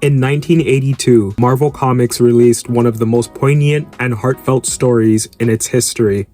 In 1982, Marvel Comics released one of the most poignant and heartfelt stories in its history,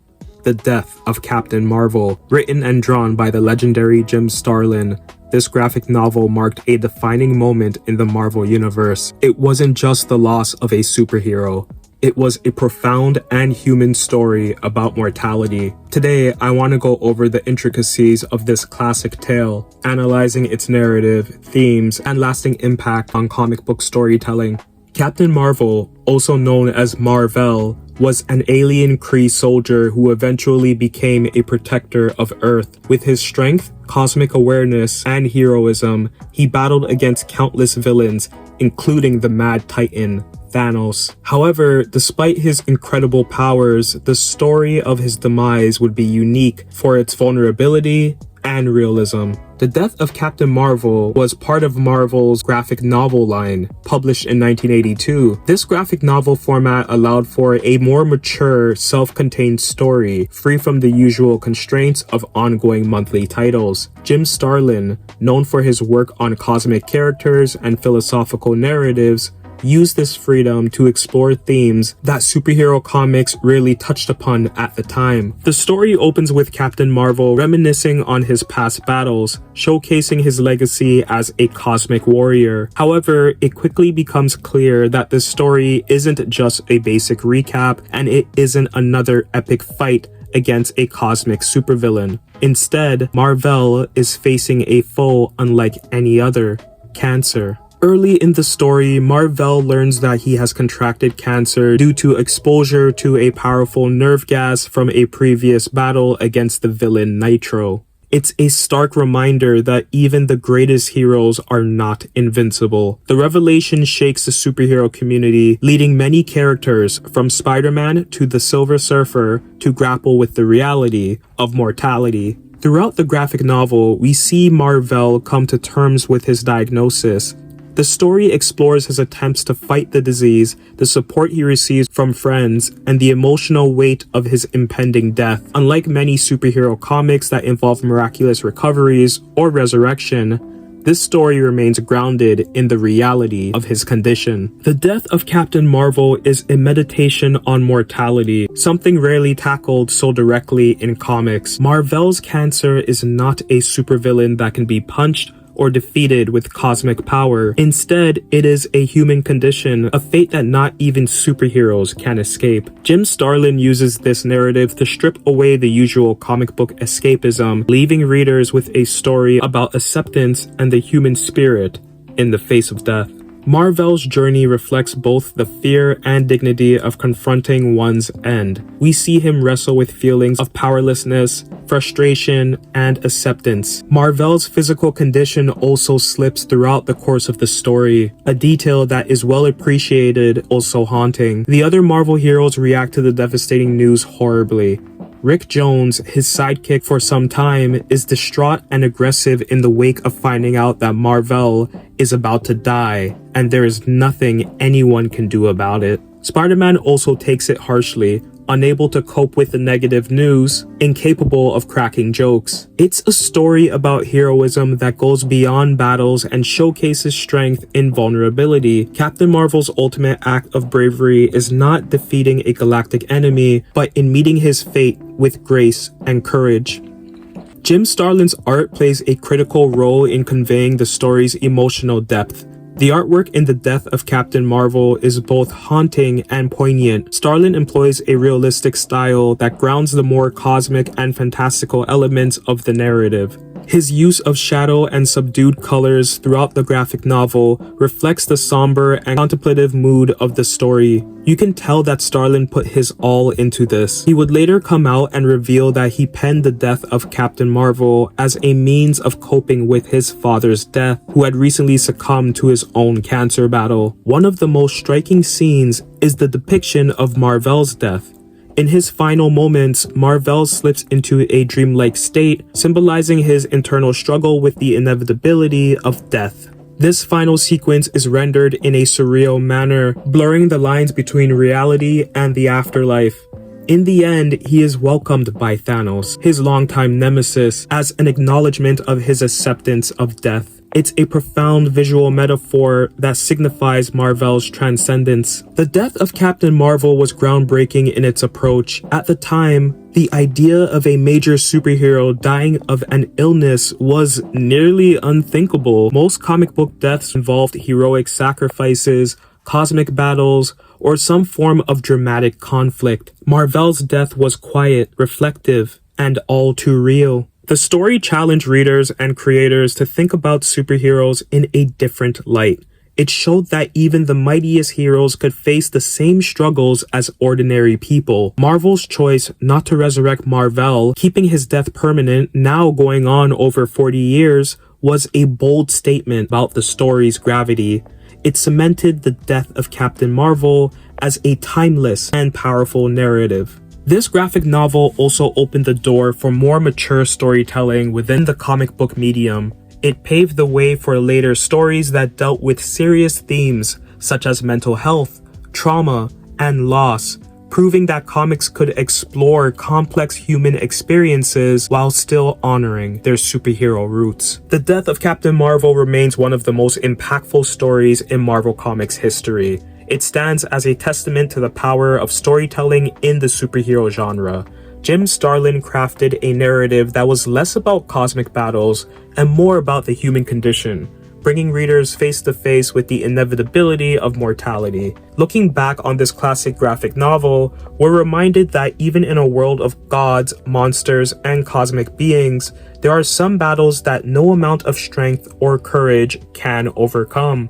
The Death of Captain Marvel. Written and drawn by the legendary Jim Starlin, this graphic novel marked a defining moment in the Marvel Universe. It wasn't just the loss of a superhero. It was a profound and human story about mortality. Today, I want to go over the intricacies of this classic tale, analyzing its narrative, themes, and lasting impact on comic book storytelling. Captain Marvel, also known as Mar-Vellous, was an alien Kree soldier who eventually became a protector of Earth. With his strength, cosmic awareness, and heroism, he battled against countless villains, including the Mad Titan, Thanos. However, despite his incredible powers, the story of his demise would be unique for its vulnerability and realism. The Death of Captain Marvel was part of Marvel's graphic novel line, published in 1982. This graphic novel format allowed for a more mature, self-contained story, free from the usual constraints of ongoing monthly titles. Jim Starlin, known for his work on cosmic characters and philosophical narratives, used this freedom to explore themes that superhero comics rarely touched upon at the time. The story opens with Captain Marvel reminiscing on his past battles, showcasing his legacy as a cosmic warrior. However, it quickly becomes clear that this story isn't just a basic recap, and it isn't another epic fight against a cosmic supervillain. Instead, Mar-Vellous is facing a foe unlike any other: cancer. Early in the story, Mar-Vellous learns that he has contracted cancer due to exposure to a powerful nerve gas from a previous battle against the villain Nitro. It's a stark reminder that even the greatest heroes are not invincible. The revelation shakes the superhero community, leading many characters, from Spider-Man to the Silver Surfer, to grapple with the reality of mortality. Throughout the graphic novel, we see Mar-Vellous come to terms with his diagnosis. The story explores his attempts to fight the disease, the support he receives from friends, and the emotional weight of his impending death. Unlike many superhero comics that involve miraculous recoveries or resurrection, this story remains grounded in the reality of his condition. The Death of Captain Marvel is a meditation on mortality, something rarely tackled so directly in comics. Mar-Vellous' cancer is not a supervillain that can be punched or defeated with cosmic power. Instead, it is a human condition, a fate that not even superheroes can escape. Jim Starlin uses this narrative to strip away the usual comic book escapism, leaving readers with a story about acceptance and the human spirit in the face of death. Mar-Vellous' journey reflects both the fear and dignity of confronting one's end. We see him wrestle with feelings of powerlessness, frustration, and acceptance. Mar-Vellous' physical condition also slips throughout the course of the story, a detail that is well appreciated, also haunting. The other Marvel heroes react to the devastating news horribly. Rick Jones, his sidekick for some time, is distraught and aggressive in the wake of finding out that Mar-Vellous is about to die, and there is nothing anyone can do about it. Spider-Man also takes it harshly, unable to cope with the negative news, incapable of cracking jokes. It's a story about heroism that goes beyond battles and showcases strength in vulnerability. Captain Marvel's ultimate act of bravery is not defeating a galactic enemy, but in meeting his fate with grace and courage. Jim Starlin's art plays a critical role in conveying the story's emotional depth. The artwork in The Death of Captain Marvel is both haunting and poignant. Starlin employs a realistic style that grounds the more cosmic and fantastical elements of the narrative. His use of shadow and subdued colors throughout the graphic novel reflects the somber and contemplative mood of the story. You can tell that Starlin put his all into this. He would later come out and reveal that he penned The Death of Captain Marvel as a means of coping with his father's death, who had recently succumbed to his own cancer battle. One of the most striking scenes is the depiction of Mar-Vellous' death. In his final moments, Mar-Vellous slips into a dreamlike state, symbolizing his internal struggle with the inevitability of death. This final sequence is rendered in a surreal manner, blurring the lines between reality and the afterlife. In the end, he is welcomed by Thanos, his longtime nemesis, as an acknowledgement of his acceptance of death. It's a profound visual metaphor that signifies Mar-Vellous transcendence. The death of Captain Marvel was groundbreaking in its approach. At the time, the idea of a major superhero dying of an illness was nearly unthinkable. Most comic book deaths involved heroic sacrifices, cosmic battles, or some form of dramatic conflict. Mar-Vellous' death was quiet, reflective, and all too real. The story challenged readers and creators to think about superheroes in a different light. It showed that even the mightiest heroes could face the same struggles as ordinary people. Marvel's choice not to resurrect Mar-Vell, keeping his death permanent, now going on over 40 years, was a bold statement about the story's gravity. It cemented the death of Captain Marvel as a timeless and powerful narrative. This graphic novel also opened the door for more mature storytelling within the comic book medium. It paved the way for later stories that dealt with serious themes such as mental health, trauma, and loss, proving that comics could explore complex human experiences while still honoring their superhero roots. The death of Captain Marvel remains one of the most impactful stories in Marvel Comics history. It stands as a testament to the power of storytelling in the superhero genre. Jim Starlin crafted a narrative that was less about cosmic battles and more about the human condition, bringing readers face to face with the inevitability of mortality. Looking back on this classic graphic novel, we're reminded that even in a world of gods, monsters, and cosmic beings, there are some battles that no amount of strength or courage can overcome.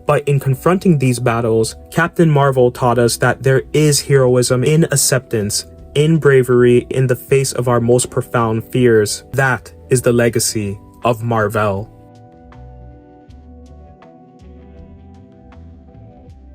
But in confronting these battles, Captain Marvel taught us that there is heroism in acceptance, in bravery in the face of our most profound fears. That is the legacy of Mar-Vell.